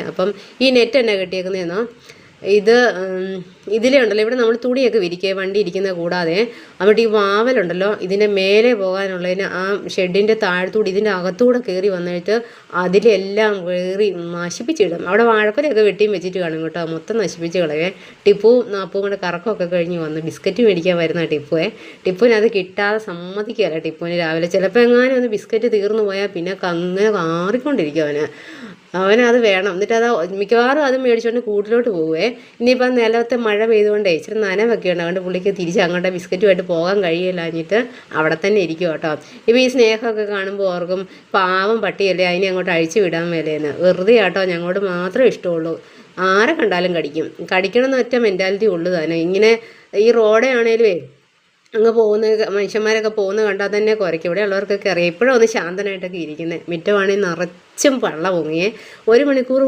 അപ്പം ഈ നെറ്റ് എന്നാ കെട്ടിയേക്കുന്നതെന്നോ ഇതിലേ ഉണ്ടല്ലോ, ഇവിടെ നമ്മൾ തുണിയൊക്കെ വിരിക്കുക വണ്ടി ഇരിക്കുന്നത് കൂടാതെ അവിടെ ഈ വാവലുണ്ടല്ലോ ഇതിൻ്റെ മേലെ പോകാനുള്ളതിന് ആ ഷെഡിൻ്റെ താഴത്തൂടെ ഇതിൻ്റെ അകത്തൂടെ കയറി വന്നിട്ട് അതിലെല്ലാം കയറി നശിപ്പിച്ചിടും. അവിടെ വാഴക്കൊലയൊക്കെ വെട്ടിയും വെച്ചിട്ട് കാണും കേട്ടോ, മൊത്തം നശിപ്പിച്ച് കളയേ. ടിപ്പുവും നാപ്പും കൂടെ കറക്കമൊക്കെ കഴിഞ്ഞ് വന്ന് ബിസ്ക്കറ്റ് മേടിക്കാൻ വരുന്ന ടിപ്പുവിന് അത് കിട്ടാതെ സമ്മതിക്കുകയല്ല. ടിപ്പുവിന് രാവിലെ ചിലപ്പോൾ എങ്ങാനും ഒന്ന് ബിസ്ക്കറ്റ് തീർന്നു പോയാൽ പിന്നെ അങ്ങനെ കാറിക്കൊണ്ടിരിക്കും അവനത് വേണം. എന്നിട്ട് അത് മിക്കവാറും അത് മേടിച്ചുകൊണ്ട് കൂട്ടിലോട്ട് പോവേ. ഇനിയിപ്പം നിലത്തെ മഴ പെയ്തുകൊണ്ടേ ഇച്ചിരി നനവൊക്കെ ഉണ്ട്, അതുകൊണ്ട് പുള്ളിക്ക് തിരിച്ച് അങ്ങോട്ട് ബിസ്ക്കറ്റുമായിട്ട് പോകാൻ കഴിയില്ലാഞ്ഞിട്ട് അവിടെ തന്നെ ഇരിക്കും കേട്ടോ. ഇപ്പോൾ ഈ സ്നേഹമൊക്കെ കാണുമ്പോൾ ഓർക്കും പാവം പട്ടിയല്ലേ, അതിനെ അങ്ങോട്ട് അഴിച്ചു വിടാൻ മേലേന്ന്. വെറുതെ കേട്ടോ, ഞങ്ങളോട് മാത്രമേ ഇഷ്ടമുള്ളൂ, ആരെ കണ്ടാലും കടിക്കണം ഒറ്റ മെൻറ്റാലിറ്റി ഉള്ളു തന്നെ. ഇങ്ങനെ ഈ റോഡേ ആണേലുവേ അങ്ങ് മനുഷ്യന്മാരൊക്കെ പോകുന്നത് കണ്ടാൽ തന്നെ കുറയ്ക്കും. ഇവിടെ ഉള്ളവർക്കൊക്കെ അറിയാം. ഇപ്പോഴും ഒന്ന് ശാന്തനായിട്ടൊക്കെ ഇരിക്കുന്നത്. മുറ്റമാണെങ്കിൽ നിറച്ചും പള്ള പൊങ്ങിയേ. 1 മണിക്കൂർ